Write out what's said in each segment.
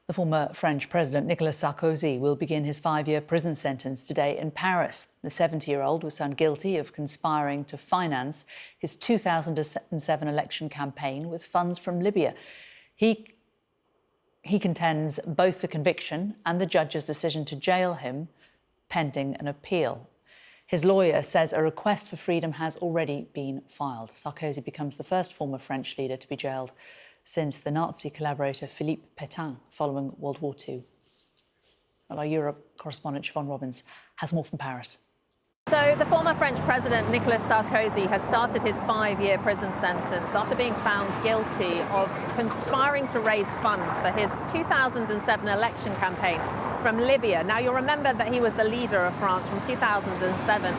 The former French president, Nicolas Sarkozy, will begin his 5-year prison sentence today in Paris. The 70-year-old was found guilty of conspiring to finance his 2007 election campaign with funds from Libya. He contends both the conviction and the judge's decision to jail him, pending an appeal. His lawyer says a request for freedom has already been filed. Sarkozy becomes the first former French leader to be jailed since the Nazi collaborator Philippe Pétain following World War II. Well, our Europe correspondent Siobhan Robbins has more from Paris. So the former French president Nicolas Sarkozy has started his 5-year prison sentence after being found guilty of conspiring to raise funds for his 2007 election campaign from Libya. Now, you'll remember that he was the leader of France from 2007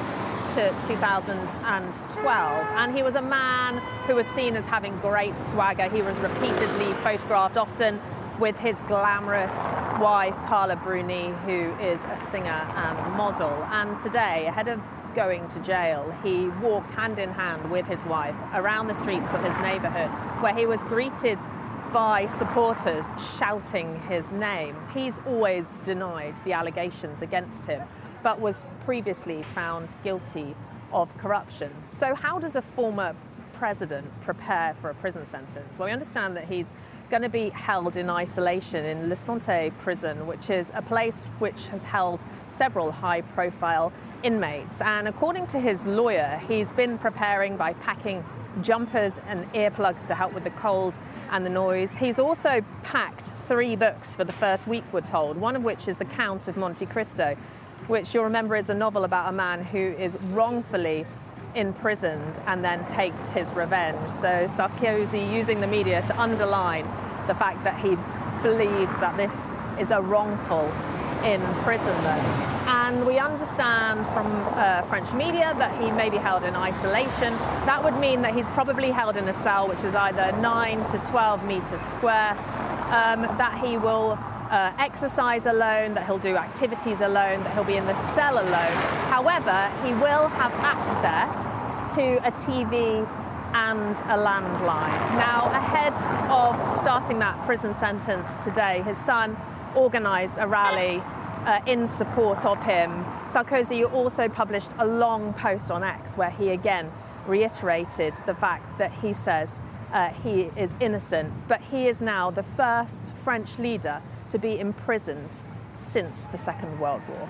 to 2012, and he was a man who was seen as having great swagger. He was repeatedly photographed, often with his glamorous wife, Carla Bruni, who is a singer and model. And today, ahead of going to jail, he walked hand in hand with his wife around the streets of his neighborhood, where he was greeted by supporters shouting his name. He's always denied the allegations against him, but was previously found guilty of corruption. So how does a former president prepare for a prison sentence? Well, we understand that he's going to be held in isolation in Le Santé prison, which is a place which has held several high-profile inmates. And according to his lawyer, he's been preparing by packing jumpers and earplugs to help with the cold and the noise. He's also packed 3 books for the first week, we're told, one of which is The Count of Monte Cristo, which you'll remember is a novel about a man who is wrongfully imprisoned and then takes his revenge. So Sarkozy using the media to underline the fact that he believes that this is a wrongful imprisonment. And we understand from French media that he may be held in isolation. That would mean that he's probably held in a cell which is either 9 to 12 meters square, that he will exercise alone, that he'll do activities alone, that he'll be in the cell alone. However, he will have access to a TV and a landline. Now, ahead of starting that prison sentence today, his son organised a rally in support of him. Sarkozy also published a long post on X where he again reiterated the fact that he says he is innocent, but he is now the first French leader to be imprisoned since the Second World War.